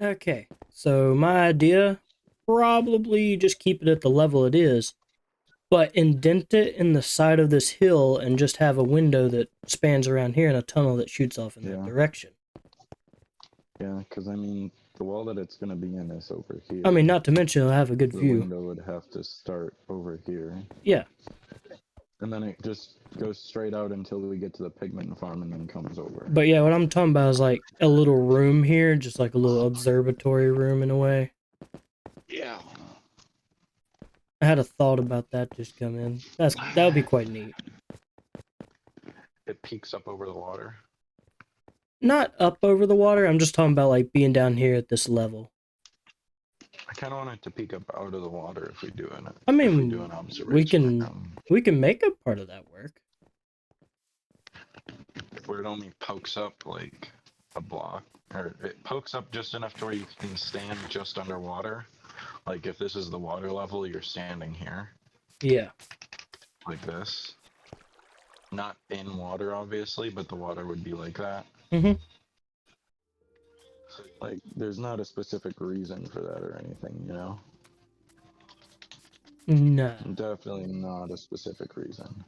Okay, so my idea, probably just keep it at the level it is, but indent it in the side of this hill and just have a window that spans around here and a tunnel that shoots off in that Yeah, direction. yeah, because I mean, the wall that it's gonna be in is over I mean, here. not to mention it'll have a good The view. window would have to start over here. Yeah, And then it just goes straight out until we get to the pigment farm and then comes over. but yeah, what I'm talking about is like a little room here, just like a little observatory room in a way. Yeah. I had a thought about that just come in. That would be quite neat. It peaks up over the water. Not up over the water. I'm just talking about like being down here at this level. I kind of want it to peek up out of the water if we do it. I If we do an mean, we observation can room. we can make a part of that work. Where it only pokes up like a block, or it pokes up just enough to where you can stand just underwater. Like if this is the water level, you're standing here. Yeah. Like this. Not in water, obviously, but the water would be like that. Mm-hmm. Like, there's not a specific reason for that or anything, you know? Nah. Definitely not a specific reason.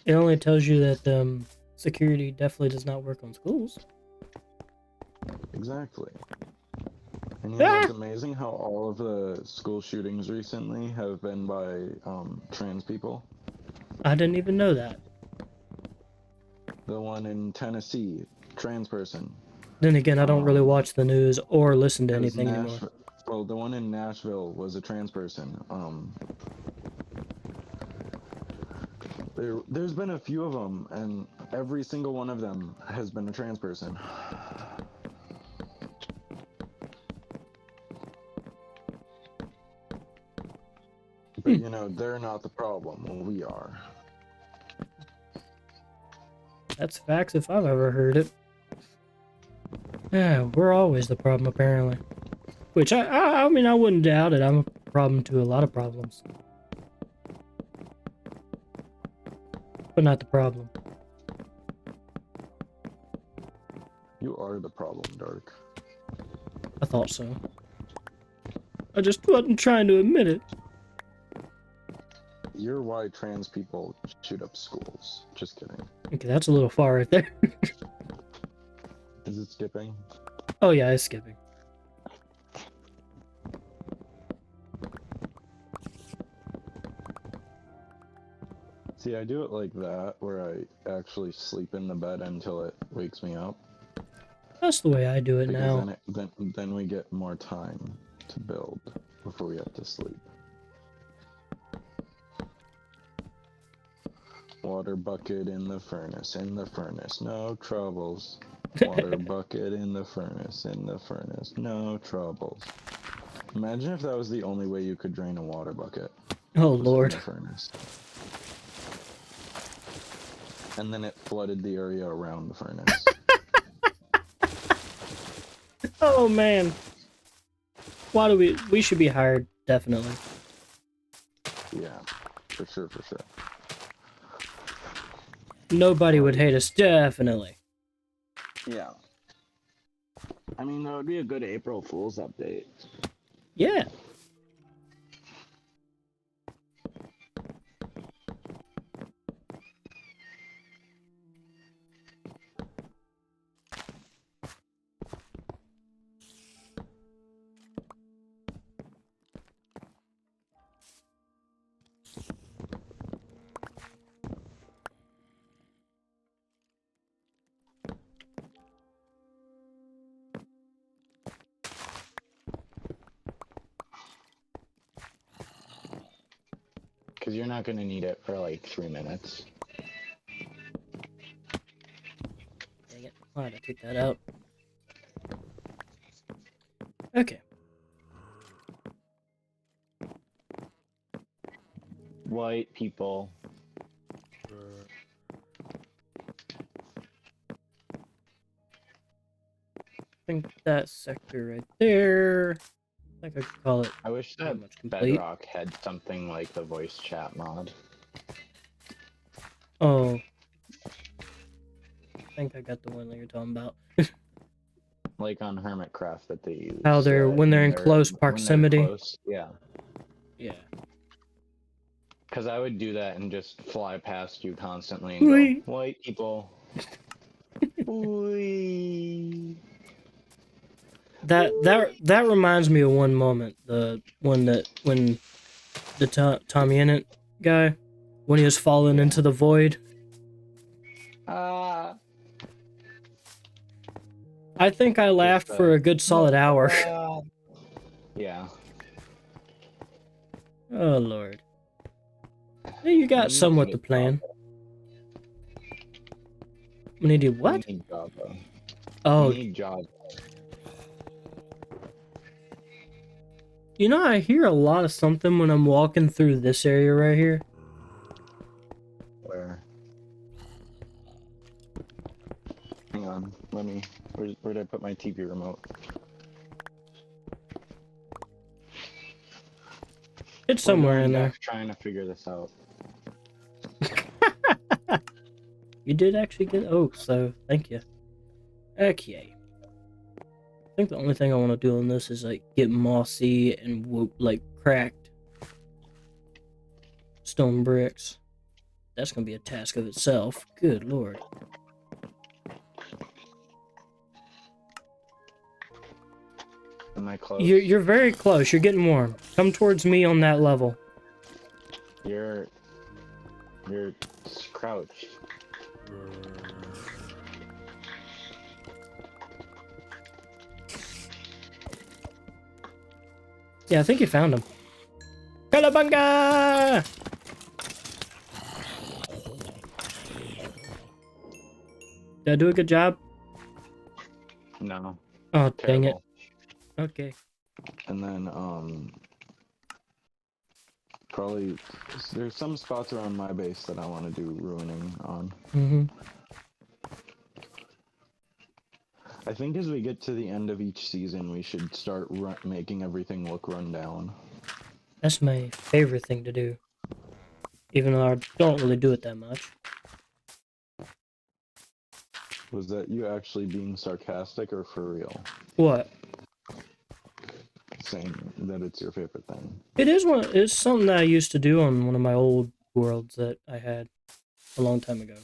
It only tells you that security definitely does not work on schools. Exactly. And you know, it's Ah! amazing how all of the school shootings recently have been by trans people. I didn't even know that. The one in Tennessee, trans person. Then again, I don't really Um, watch the news or listen to it was anything anymore. Nashville. Well, the one in Nashville was a trans person. There's been a few of them, and every single one of them has been a trans person. But Hmm. you know, they're not the problem. We are. That's facts if I've ever heard it. Yeah, we're always the problem apparently. Which I mean I wouldn't doubt it. I'm a problem to a lot of problems, but not the problem. You are the problem, Dark. I thought so. I just wasn't trying to admit it. You're why trans people shoot up schools. Just kidding. Okay, that's a little far right there. Is it skipping? Oh yeah, it's skipping. See, I do it like that, where I actually sleep in the bed until it wakes me up. That's the way I do it Because now. then we get more time to build before we have to sleep. Water bucket in the furnace, no troubles. Water bucket in the furnace, no troubles. Imagine if that was the only way you could drain a water bucket. Oh Was in Lord. the furnace. And then it flooded the area around the furnace. Oh man. Why do we should be hired, definitely. Yeah, for sure, for sure. Nobody would hate us, definitely. Yeah. I mean, that would be a good April Fool's update. Yeah. Because you're not going to need it for like 3 minutes. Dang it. Why did I take that out? Okay. White people. I think that sector right there. I think I could call it I wish that pretty much complete. Bedrock had something like the voice chat mod. Oh. I think I got the one that you're talking about. like on Hermitcraft that they use. How they're when they're in close proximity. Close, yeah. Yeah. Because I would do that and just fly past you constantly and Whee! go, white people. Whee! That reminds me of one moment. The one that when the Tommy Innit guy, when he was falling into the void. Ah. I think I laughed for a good solid hour. Yeah. Oh Lord. Yeah, you got somewhat the plan. We need to what? We need Java. Oh, We need Java. you know, I hear a lot of something when I'm walking through this area right here. Where? Hang on. Let me. Where did I put my TV remote? It's somewhere in there. Trying to figure this out. You did actually get oak, so thank you. Okay. I think the only thing I want to do on this is like get mossy and like cracked stone bricks. That's gonna be a task of itself. Good Lord. Am I close? You're very close. You're getting warm. Come towards me on that level. You're crouched. Yeah, I think you found him. Kalabunga! Did I do a good job? No. Oh, Terrible. dang it. Okay. And then, probably, there's some spots around my base that I want to do ruining on. Mm-hmm. I think as we get to the end of each season, we should start making everything look run down. That's my favorite thing to do. Even though I don't really do it that much. Was that you actually being sarcastic or for real? What? Saying that it's your favorite thing. It's something that I used to do on one of my old worlds that I had a long time ago.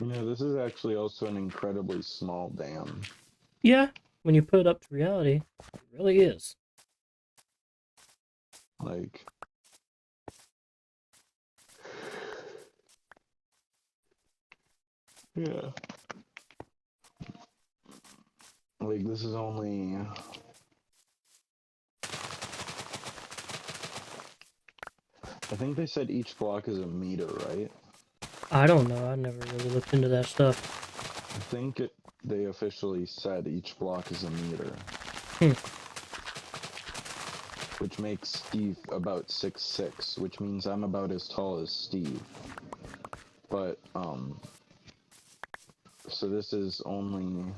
You know, this is actually also an incredibly small dam. Yeah, when you put it up to reality, it really is. Like, yeah. Like, this is only... I think they said each block is a meter, right? I don't know. I never really looked into that stuff. I think they officially said each block is a meter. Hmm. Which makes Steve about 6'6", which means I'm about as tall as Steve. But, so this is only,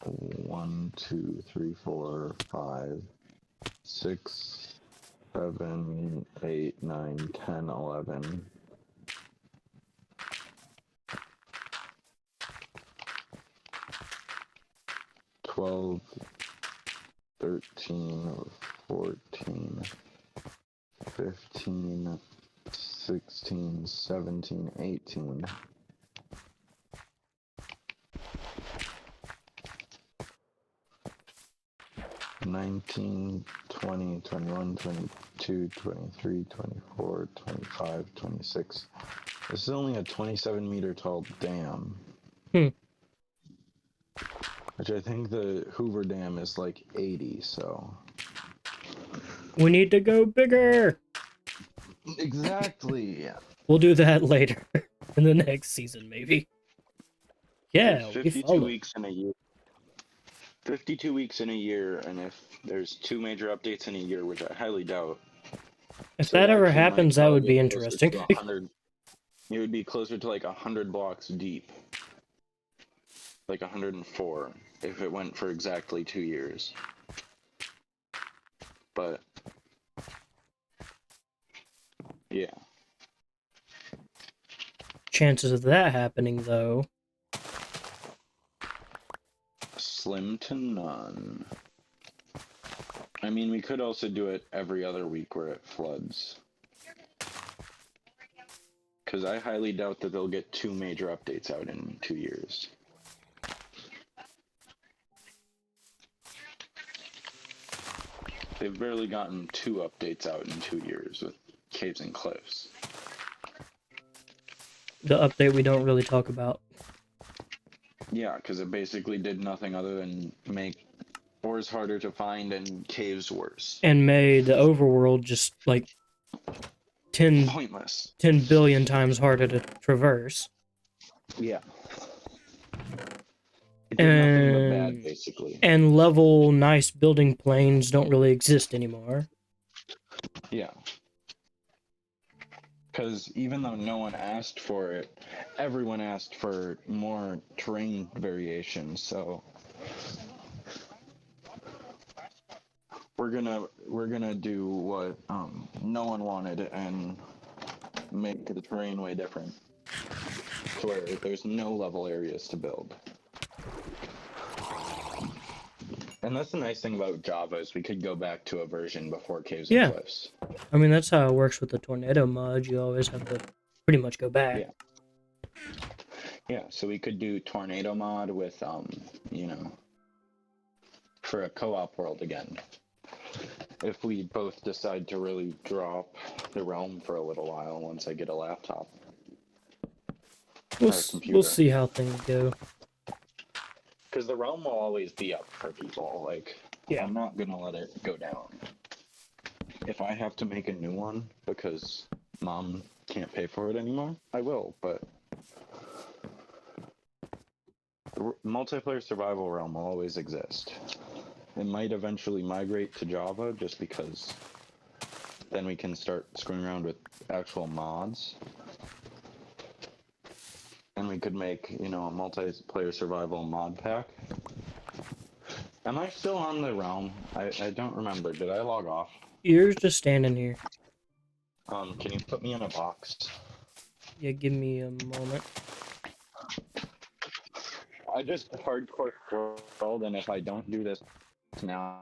1, 2, 3, 4, 5, 6, 7, 8, 9, 10, 11. $12, 13, 14, 15, 16, 17, 18. 19, 20, 21, 22, 23, 24, 25, 26. This is only a 27 meter tall dam. Hmm. Which I think the Hoover Dam is like 80, so. We need to go bigger! Exactly! We'll do that later. In the next season, maybe. Yeah, There's we 52 follow. weeks in a year. 52 weeks in a year, and if there's 2 major updates in a year, which I highly doubt. If that ever happens, that would be interesting. It would be closer to like 100 blocks deep. Like 104 if it went for exactly 2 years. But yeah. Chances of that happening, though, Slim to none. I mean, we could also do it every other week where it floods. Because I highly doubt that they'll get 2 major updates out in 2 years. They've barely gotten 2 updates out in 2 years with Caves and Cliffs. the update we don't really talk about. Yeah, because it basically did nothing other than make ores harder to find and caves worse. And made the overworld just like 10 Pointless. 10 billion times harder to traverse. Yeah. It did nothing but bad, basically. And level nice building planes don't really exist anymore. Yeah. Because even though no one asked for it, everyone asked for more terrain variations, so we're gonna do what no one wanted and make the terrain way different, to where there's no level areas to build. And that's the nice thing about Java is we could go back to a version before Caves and Cliffs. I mean, that's how it works with the tornado mod. You always have to pretty much go back. Yeah, so we could do tornado mod with for a co-op world again. If we both decide to really drop the realm for a little while once I get a laptop. We'll see how things go. Because the realm will always be up for people. Like, I'm not gonna let it go down. If I have to make a new one because mom can't pay for it anymore, I will, but the multiplayer survival realm will always exist. It might eventually migrate to Java just because then we can start screwing around with actual mods. And we could make, a multiplayer survival mod pack. Am I still on the realm? I don't remember. Did I log off? You're just standing here. Can you put me in a box? Yeah, give me a moment. I just hardcore world, and if I don't do this now...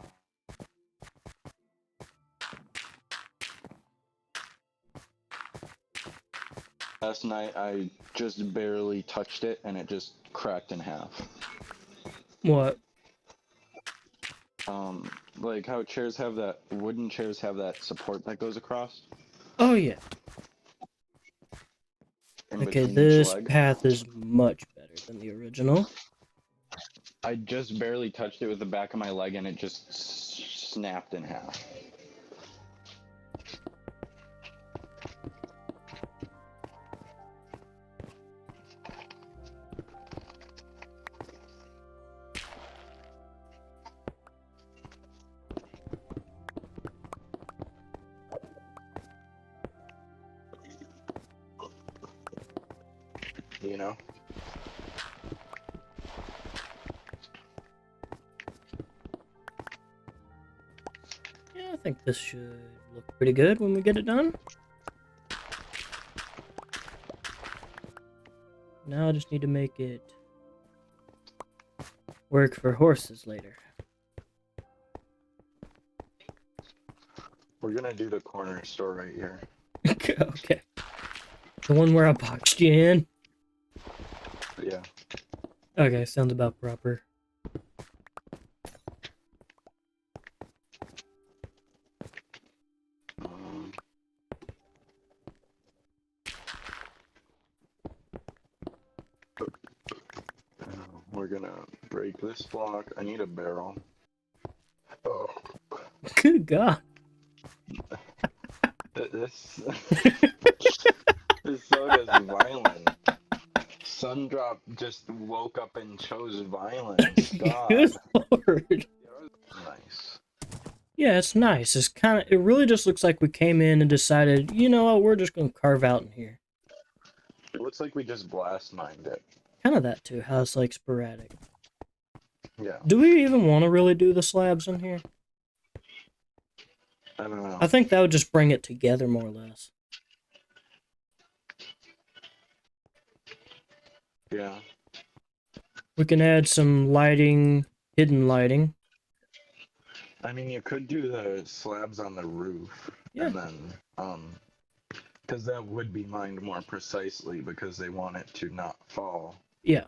Last night, I just barely touched it, and it just cracked in half. What? Like how wooden chairs have that support that goes across? Oh, yeah. Okay, this path is much better than the original. I just barely touched it with the back of my leg, and it just snapped in half. You know? Yeah, I think this should look pretty good when we get it done. Now I just need to make it work for horses later. We're gonna do the corner store right here. Okay. The one where I boxed you in? Yeah. Okay, sounds about proper. We're gonna break this block. I need a barrel. Oh. Good God. This soda's violent. Sundrop just woke up and chose violence. God. Good Lord. Nice. Yeah, it's nice. It really just looks like we came in and decided, you know what, we're just gonna carve out in here. looks like we just blast mined it. Kind of that too, how it's like sporadic. Yeah. Do we even want to really do the slabs in here? I don't know. I think that would just bring it together more or less. Yeah. We can add some lighting, hidden lighting. I mean, you could do the slabs on the roof, Yeah. and then, because that would be mined more precisely because they want it to not fall. Yeah.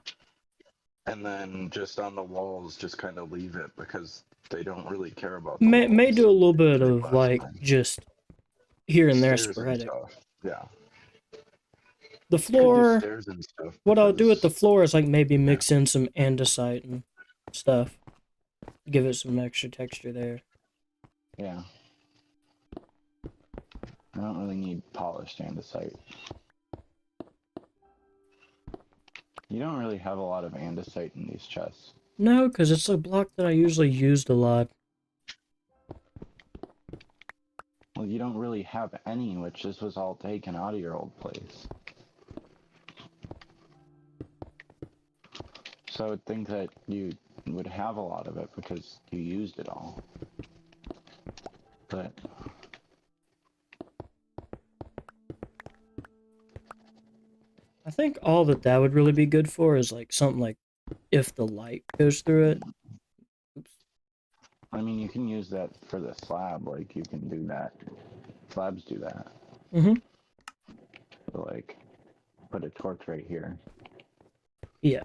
And then just on the walls, just kind of leave it because they don't really care about the May walls. do a little bit They of blast like mine. just here and there Stairs and sporadic. stuff. Yeah. The You could do floor, stairs and stuff what I'll do with the because floor is like maybe mix in some andesite and stuff. Give it some extra texture there. yeah. I don't really need polished andesite. You don't really have a lot of andesite in these chests. No, because it's a block that I usually used a lot. Well, you don't really have any, which this was all taken out of your old place. So I would think that you would have a lot of it because you used it all. But I think all that would really be good for is like something like if the light goes through it. Oops. I mean, you can use that for the slab. Like you can do that. Slabs do that. Mm-hmm. So, like, put a torch right here. Yeah.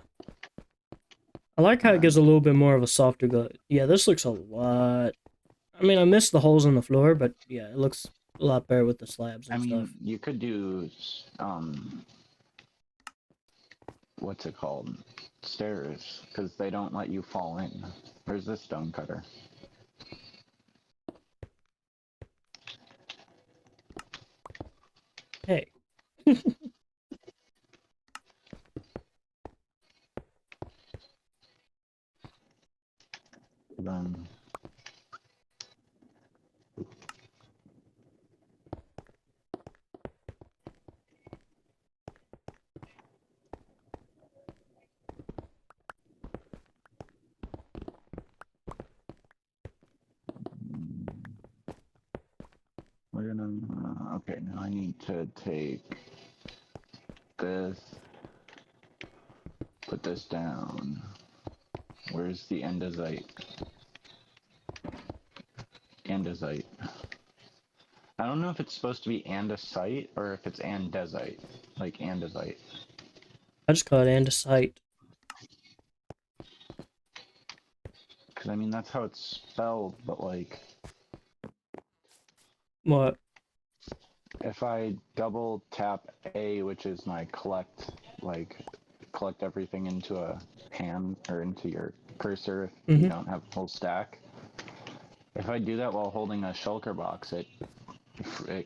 I like how it gives a little bit more of a softer glow. Yeah, this looks a lot. I mean, I miss the holes in the floor, but yeah, it looks a lot better with the slabs and I mean, stuff. you could do what's it called? Stairs, because they don't let you fall in. Where's this stone cutter? Hey. Then we're gonna. Okay, now I need to take this, put this down. Where's the andesite? Andesite. I don't know if it's supposed to be andesite or if it's andesite, like andesite. I just call it andesite. Because I mean that's how it's spelled, but like What? if I double tap A, which is my collect everything into a hand or into your cursor if you don't have a whole stack. If I do that while holding a shulker box, it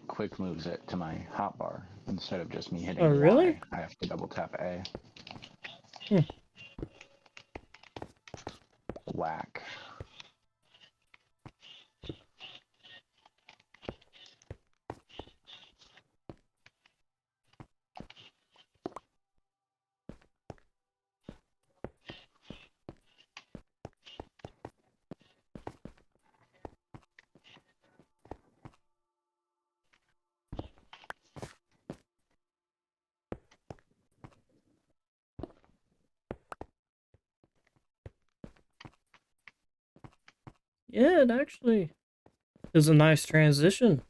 quick moves it to my hotbar instead of just me hitting Oh, really? Y. I have to double tap A. Whack. Yeah, it actually is a nice transition.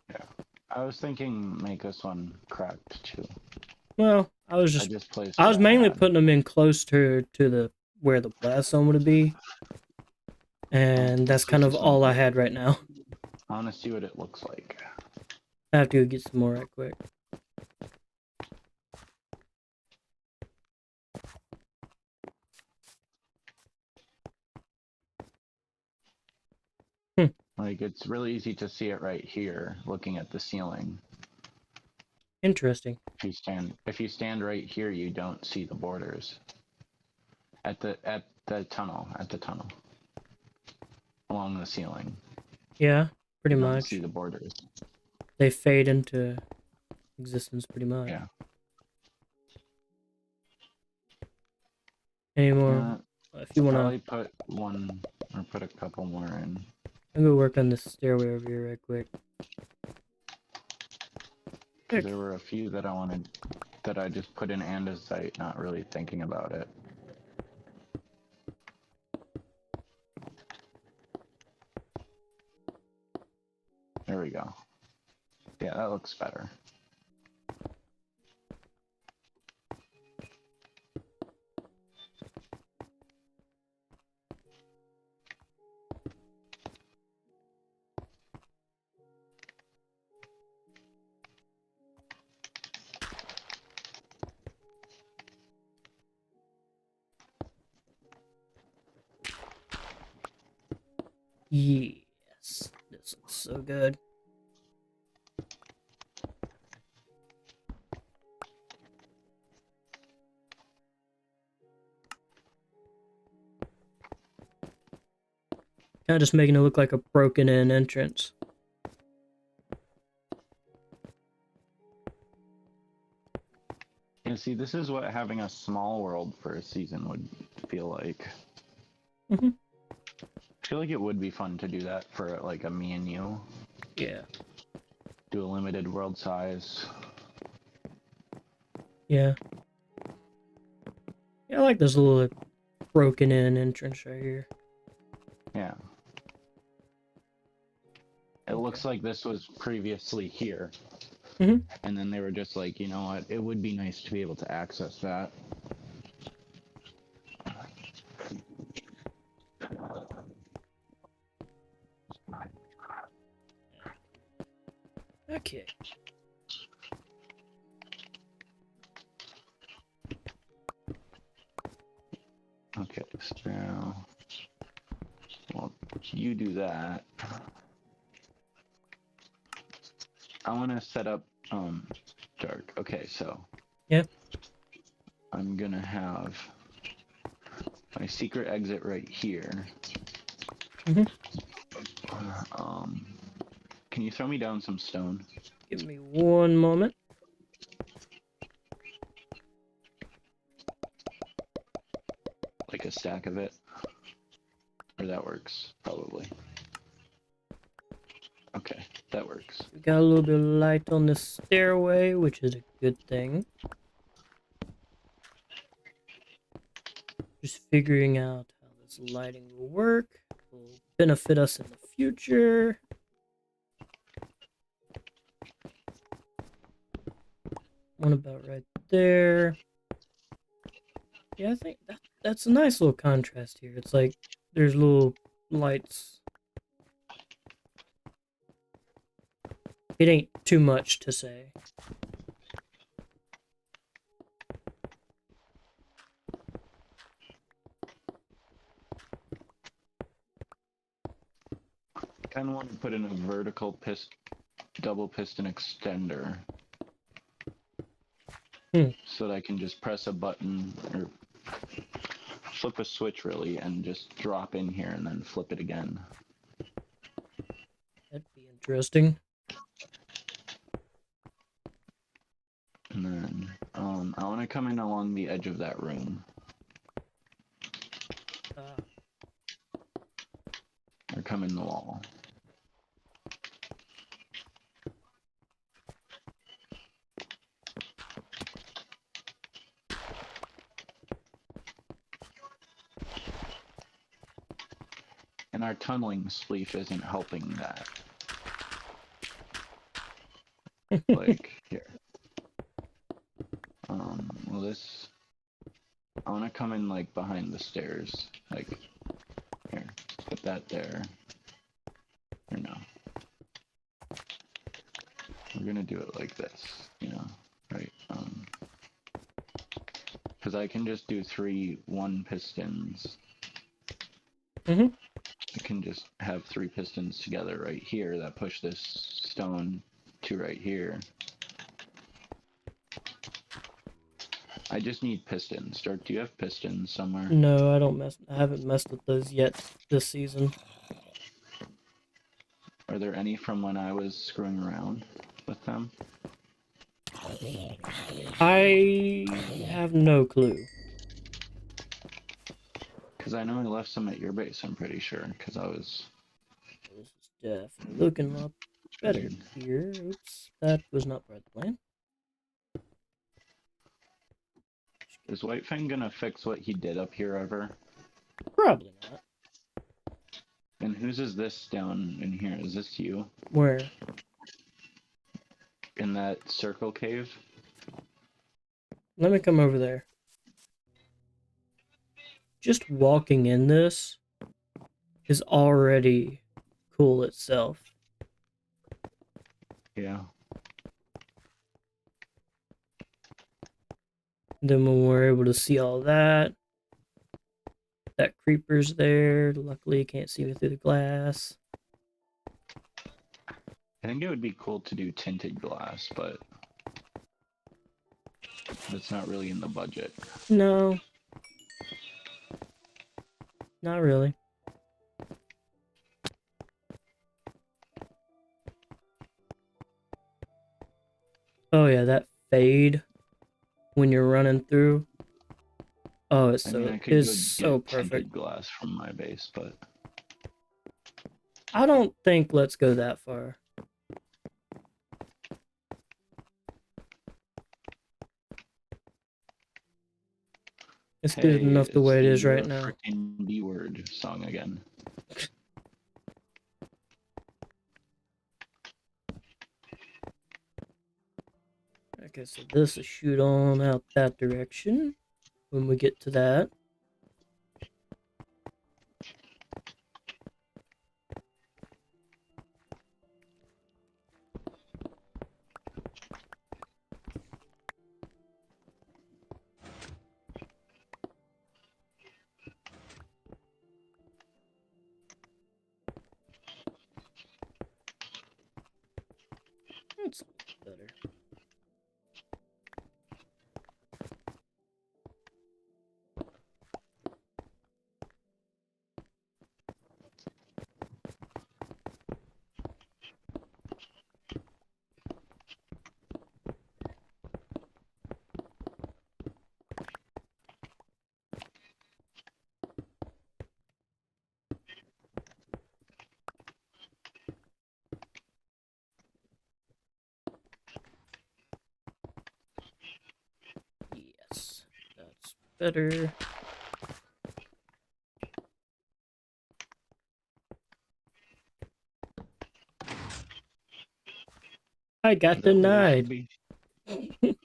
Yeah. I was thinking make this one cracked too. Well, I was placed I what was I mainly had. putting them in close to the where the blast zone would be, and that's kind of all I had right now. I want to see what it looks like. I have to go get some more right quick. Like it's really easy to see it right here, looking at the ceiling. Interesting. If you stand right here, you don't see the borders. At the tunnel, along the ceiling. Yeah, pretty You don't much. see the borders. They fade into existence, pretty much. Yeah. Any more? Yeah. If you wanna, Probably put one or put a couple more in. I'll go work on this stairway over here right quick. Because there were a few that I wanted that I just put in andesite, not really thinking about it. There we go. Yeah, that looks better. Yes, this looks so good. Kind of just making it look like a broken-in entrance. And see, this is what having a small world for a season would feel like. Mm-hmm. I feel like it would be fun to do that for like a me and you. Yeah. Do a limited world size. Yeah. Yeah, I like this little like, broken-in entrance right here. Yeah. It looks like this was previously here. Mm-hmm. And then they were just like, you know what, it would be nice to be able to access that. Okay. Okay, so now, well, you do that. I want to set up dark. Okay, so Yeah. I'm gonna have my secret exit right here. Mm-hmm. Can you throw me down some stone? Give me one moment. Like a stack of it? Or that works, probably. Okay, that works. We got a little bit of light on the stairway, which is a good thing. Just figuring out how this lighting will work. Will benefit us in the future. One about right there. Yeah, I think that's a nice little contrast here. It's like there's little lights. It ain't too much to say. Kind of want to put in a vertical double piston extender. So that I can just press a button or flip a switch really and just drop in here and then flip it again. That'd be interesting. And then I want to come in along the edge of that room. Or come in the wall. And our tunneling spleef isn't helping that. Like, here. Well this... I want to come in, like, behind the stairs. Like, here. Put that there. Or no. We're gonna do it like this, you know? Right, because I can just do 3 1-pistons. Mm-hmm. I can just have 3 pistons together right here that push this stone to right here. I just need pistons. Dirk, do you have pistons somewhere? No, I haven't messed with those yet this season. Are there any from when I was screwing around with them? I have no clue. Because I know I left some at your base, I'm pretty sure. Because I was. This is definitely looking a lot better here. Oops, that was not part of the plan. Is Whitefang gonna fix what he did up here ever? Probably not. And whose is this down in here? Is this you? Where? In that circle cave? Let me come over there. Just walking in this is already cool itself. Yeah. Then when we're able to see all that, that creeper's there. Luckily, you can't see me through the glass. I think it would be cool to do tinted glass, but that's not really in the budget. No, not really. Oh yeah, that fade when you're running through. Oh, I mean, I could it's go so get perfect. tinted glass from my base, but I don't think let's go that far. It's good hey, enough the it's way it the is You're right a now. Frickin' B-word song again. Okay, so this will shoot on out that direction when we get to that. That's better. Yes, that's better. I got Is that where they should denied. be?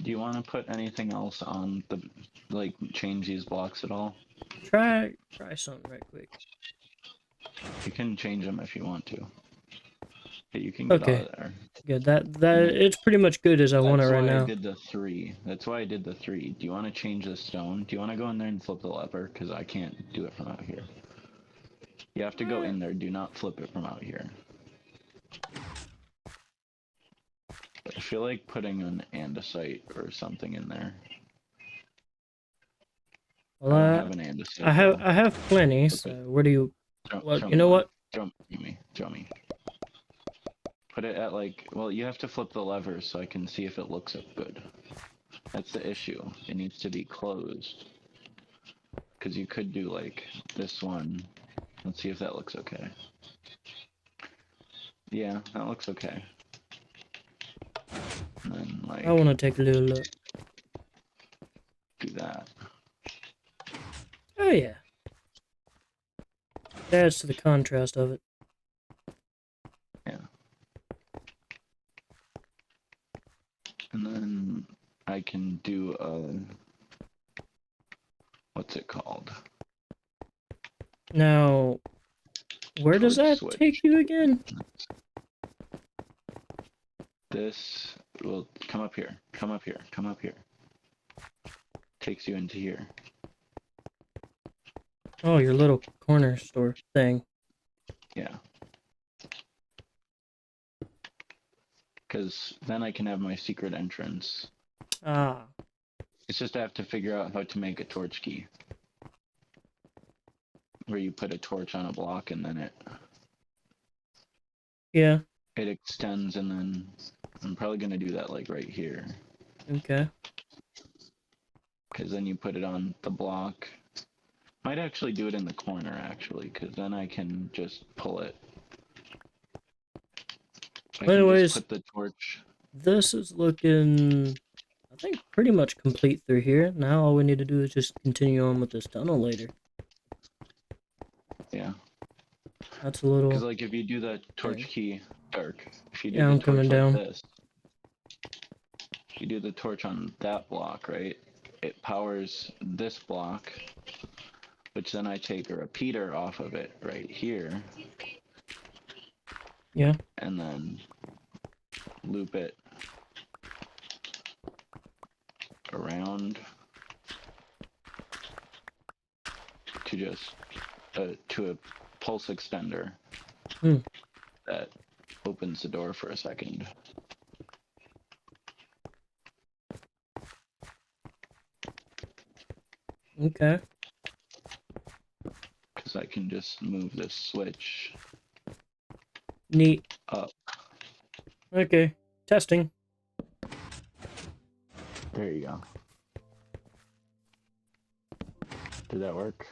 Do you want to put anything else on the, like, change these blocks at all? Try something right quick. You can change them if you want to. But you can get out Okay, of there. good. That it's pretty much good as I want it That's right why I now. did the 3. That's why I did the 3. Do you want to change the stone? Do you want to go in there and flip the lever? Because I can't do it from out here. You have to go in there. Do not flip it from out here. I feel like putting an andesite or something in there. Well, I don't have an andesite though. I have plenty. Flip So it. where do you? Well, Throw you me know one. what? Throw me. Throw me. Put it at like, well, you have to flip the lever so I can see if it looks good. That's the issue. It needs to be closed. Because you could do like this one. Let's see if that looks okay. Yeah, that looks okay. And then like, I want to take a little look. do that. Oh yeah, it adds to the contrast of it. Yeah. And then I can do a, what's it called? Now, where does Torch that switch. take you again? This will come up here. Come up here. Come up here. Takes you into here. Oh, your little corner store thing. Yeah. Because then I can have my secret entrance. Ah, It's just I have to figure out how to make a torch key. Where you put a torch on a block and then it... yeah. it extends, and then I'm probably gonna do that like right here, Okay. because then you put it on the block. Might actually do it in the corner actually, because then I can just pull it. I can just Anyways, put the torch. this is looking, I think, pretty much complete through here. Now all we need to do is just continue on with this tunnel later. Yeah. That's a Because little like if you do the torch thing. key dark, if you do Yeah, the I'm coming torch like down. this, if you do the torch on that block, right? It powers this block, which then I take a repeater off of it right here, Yeah. and then loop it around to just to a pulse extender Hmm. that opens the door for a second. Okay. Because I can just move this switch Neat. up. Okay. Testing. There you go. Did that work?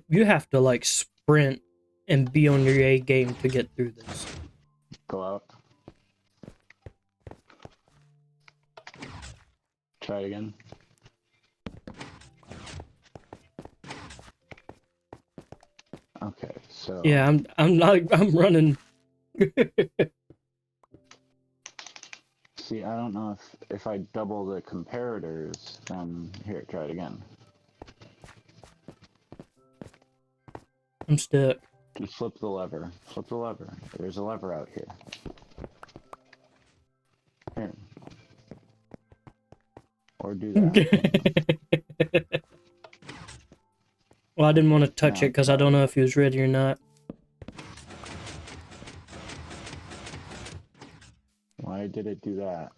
You have to like sprint and be on your A game to get through this. Go out. Try it again. Okay, so Yeah, I'm running. see, I don't know if I double the comparators, then here, try it again. I'm stuck. Just flip the lever. Flip the lever. There's a lever out here. Here. Or do that. Well, I didn't want to touch it Now because I try don't it. know if he was ready or not. Why did it do that?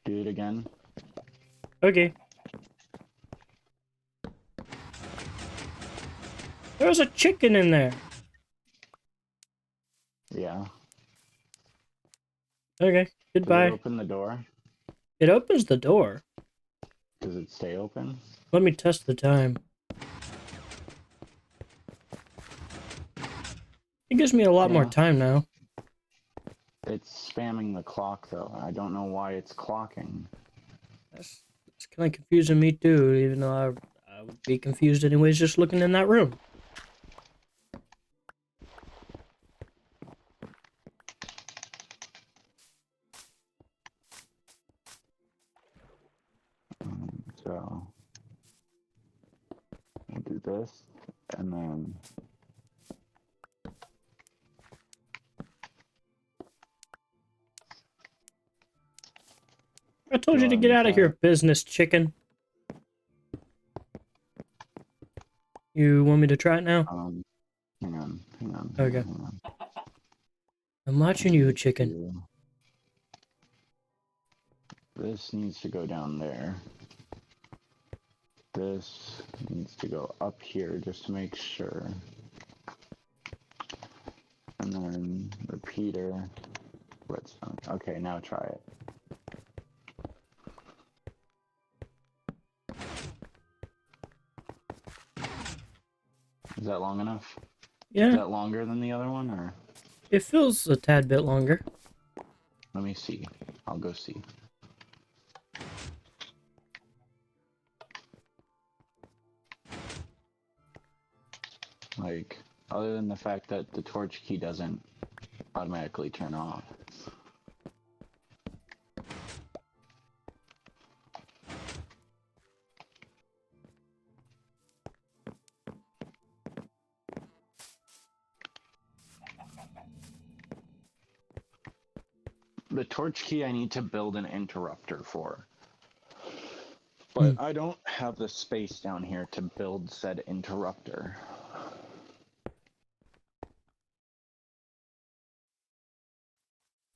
Do it again. Okay. There's a chicken in there. Yeah. Okay. Does it Goodbye. open the door? It opens the door. Does it stay open? Let me test the time. It gives me a lot more Yeah. time now. It's spamming the clock though. I don't know why it's clocking. That's kind of confusing me too, even though I would be confused anyways just looking in that room. So we'll do this, and then I told go you to out get and out of try here, it. business chicken. You want me to try it now? Hang on, hang on, hang Okay. on, hang on. I'm watching I you, need chicken. to. This needs to go down there. This needs to go up here just to make sure. And then repeater. Redstone. Okay, now try it. Is that long enough? Is Yeah, that longer than the other one, or? it feels a tad bit longer. Let me see. I'll go see. Like, other than the fact that the torch key doesn't automatically turn off. The torch key I need to build an interrupter for. Hmm. But I don't have the space down here to build said interrupter.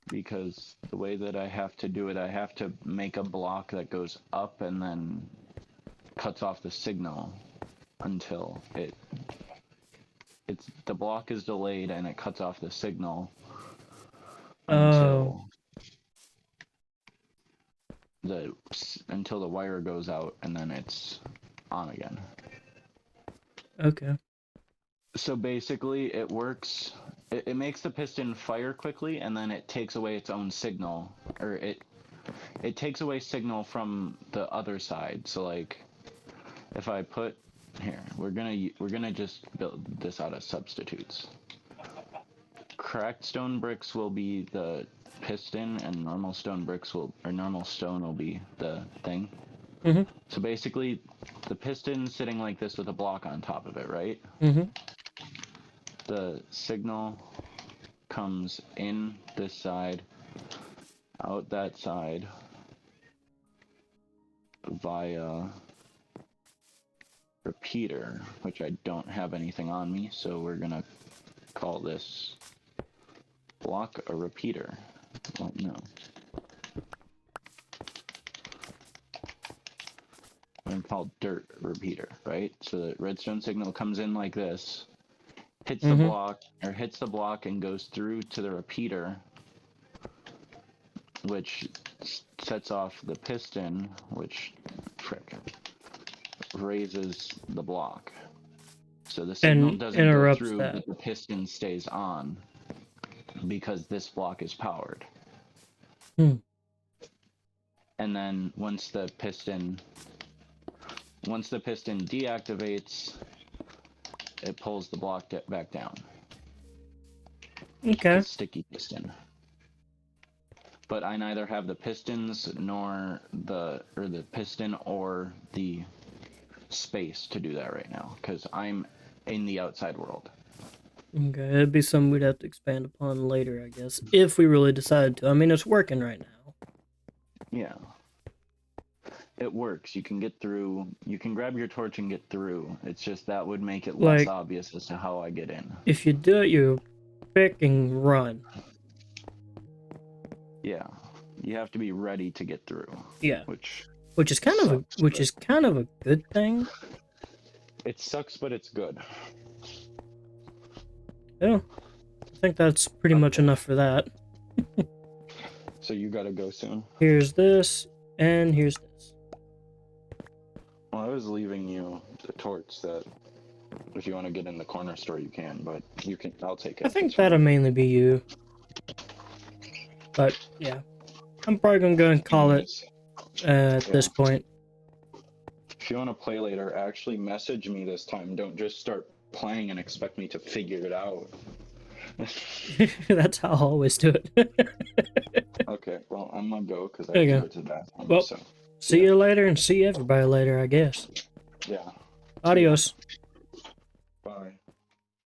Because the way that I have to do it, I have to make a block that goes up and then cuts off the signal until it the block is delayed and it cuts off the signal Oh, until the wire goes out, and then it's on again. okay. So basically, it works. It makes the piston fire quickly, and then it takes away its own signal, or it takes away signal from the other side. So like, if I put here, we're gonna just build this out of substitutes. Cracked stone bricks will be the piston, and normal stone will be the thing. Mm-hmm. So basically, the piston's sitting like this with a block on top of it, right? Mm-hmm. The signal comes in this side, out that side, via repeater, which I don't have anything on me, so we're gonna call this block a repeater. Well, no. I'm called dirt repeater, right? So the redstone signal comes in like this, hits the block and goes through to the repeater, which sets off the piston, which raises the block. So the signal And doesn't go interrupts through, that. but the piston stays on because this block is powered. Hmm. And then once the piston deactivates, it pulls the block back down. Okay. It's a sticky piston. But I neither have the pistons nor the piston or the space to do that right now because I'm in the outside world. Okay, it'd be something we'd have to expand upon later, I guess, if we really decided to. I mean, it's working right now. Yeah. It works. You can get through. You can grab your torch and get through. It's just that would make it less Like, obvious as to how I get in. if you do it, you pick and run. Yeah. You have to be ready to get through. Yeah. Which is kind of a good thing. It sucks, but it's good. Yeah. I think that's pretty much enough for that. So you gotta go soon. Here's this, and here's this. Well, I was leaving you the torch that if you want to get in the corner store, you can, but you can. I'll take it. I think that'll mainly be you. But yeah, I'm probably gonna go and call it at this point. If you want to play later, actually message me this time. Don't just start playing and expect me to figure it out. That's how I always do it. Okay, well, I'm gonna go because I There you have go. to go to the bathroom. Well, So, see you later and see everybody later, I guess. yeah. Adios. Bye.